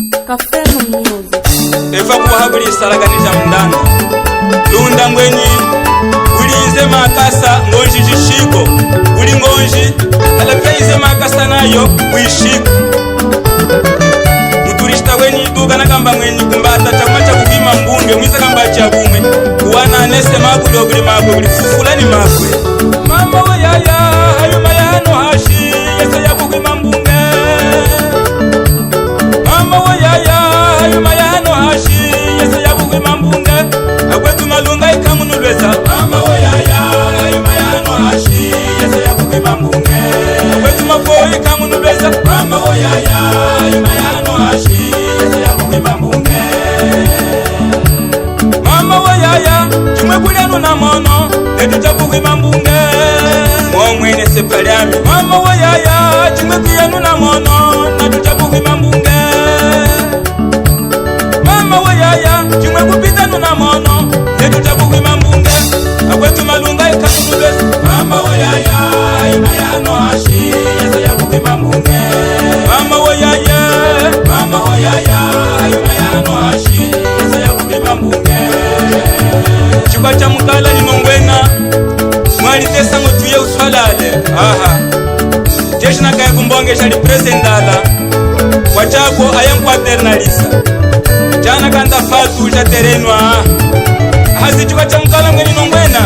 Kafeno music. Eva kuhabuli salaganija mndana. Lunda ngwenyi. Ulinze makasa ngonji jishiko. Uli ngonji. Alapeize makasa nayo kuishiko. Muturishita weni duga na kamba mweni kumbata chakuma cha kukima mbunge. Mwisa kamba cha bume. Kuwana anese mabulo buli magwe. Buli fufulani magwe. Mama wa yaya. Ayuma yano hashi. Yese ya kukima mbunge. Mama wa yaya. Ayuma yano hashi. Yese ya kukima mbunge. Agwetu malunga ikamunulweza. Mama wa yaya. Ayuma yano hashi. Yese ya kukima mbunge. Agwetu mafoi ikamunulweza. Mama wa yaya. Ayuma yano hashi. Yese ya kukima mbunge. Mama wa yaya. Chumwe kulianu na mono. Etu chakukima mbunge. Mwene sepaliami. Mama wa yaya. Chumwe kulianu na mono. Natu chakukima mbunge. Mama wa yaya. Chumwe kupitanu na mono. Etu chakukima mbunge. Agwetu malunga ikanulweza. Mama wa yaya. Ima yano hashi. Yese ya kukima mbunge. Mama wa yaya. Mama wa yaya. Ima yano hashi. Yese ya kukima mbunge. Chikwa cha mkala ni mongwena. Mwali tesa ngotuye uswalale. Aha. Jeshi na kaya kumbonge shali presendala. Wachako ayam quaternalisa. Jana kanda fatu chaterenwa. Hazi chikwa cha mkala mweni nongwena.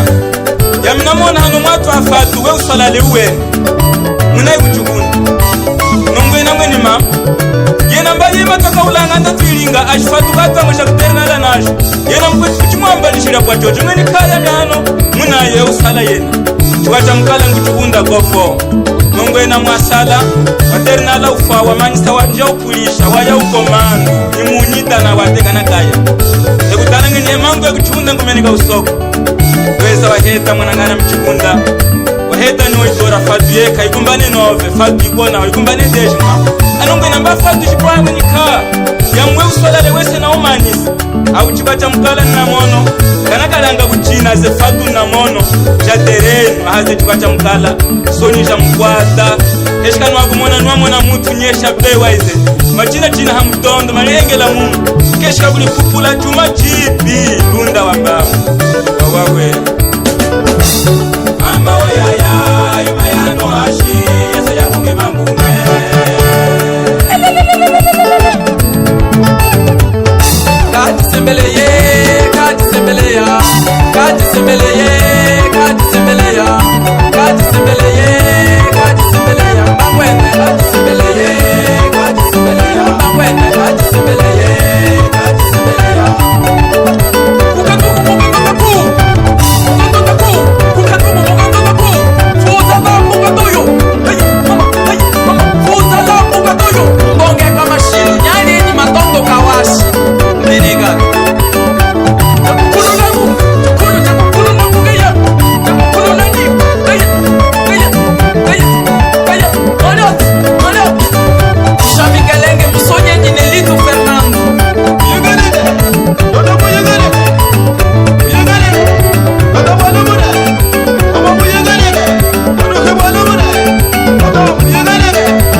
Yaminamona hano mwatu afatu we uswalale uwe. Munai kuchukuni. Nongwena mweni mama. Yena mba yema toka ulanga anda tuilinga. Ashfatu kata mwisha kuternala nasho. Yena mkwetu kuchimwa mbali kwa jojo. Mweni kaya miano. Muna ye usala yena. Chwacha mkala nguchukunda kofo. Nongwena mwasala. Waternala ufa wamanyisa wanja ukulisha. Waya ukomandu. Imunyita na wateka na kaya. Ekutana ngenye mangu ya kuchukunda ngumenika usoko. Weza waheta mwanangana mchukunda. Waheta ni oitora fatu yeka. Ikumbane nove. Fatu ikona. Ikumbane deji mwa. Anongwena mba fatu shipwa nika. Ya mwe uswalale wese na umanisa. Au chikwacha mkala na mono. Kanakalanga kuchina ze fatu na mono. Chaterenu haze chikwacha mkala. Sonisha mkwata. Eshikanu wakumona nuamona mutu nyesha bewa ize. Machina china hamutondo malenge la mungu. Keshika kuli pupula chuma jipi. Lunda wambamu. Wawawe. Mama wa yaya. Yuma yano hashi. Yese ya kukima mbunge. Kati sembeleye, kati sembeleya, kati sembeleye, kati sembeleya, kati sembeleye, kati sembeleya, mangwene, kati sembeleye, kati sembeleya, mangwene, kati sembeleye, kati sembeleya. Kukatuku, kukatuku, fuzala mukatoyo, mama, fuzala mukatoyo, mbonge kama shilu, nyani ni matongo kawashi.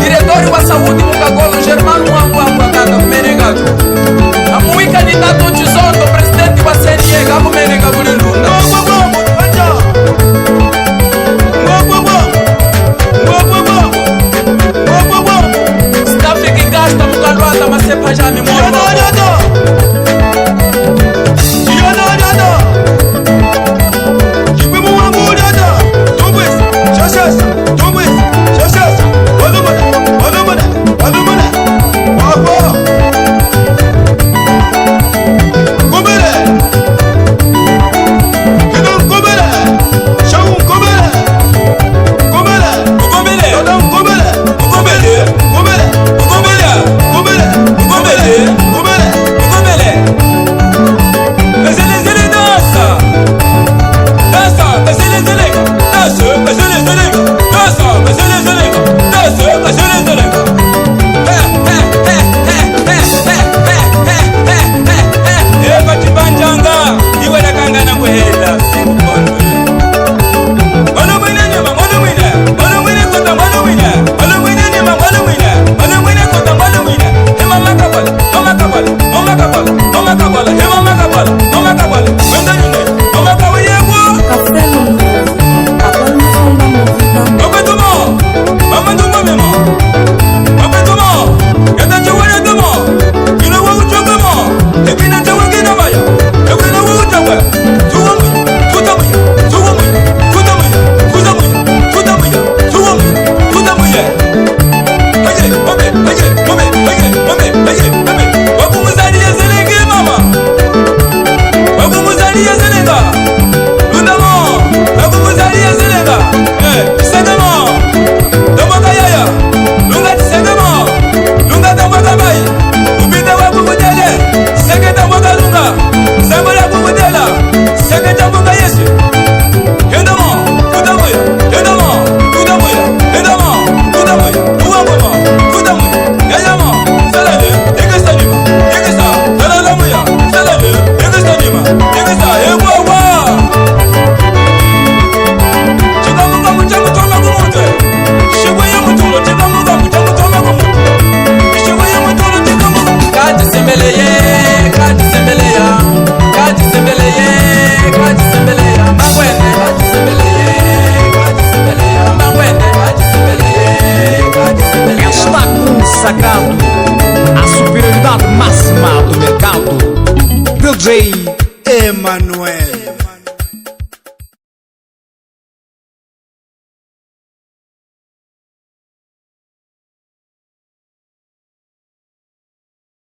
Diretori wa saúde Mukagolo Germano Ambuamba kaka kumenegatu. Amui candidato Chizondo presidente wa CNE kama kumenega kule Lunda. Staff ikigasta Mukalwata masepa jami moyo. Yeah. Emmanuel.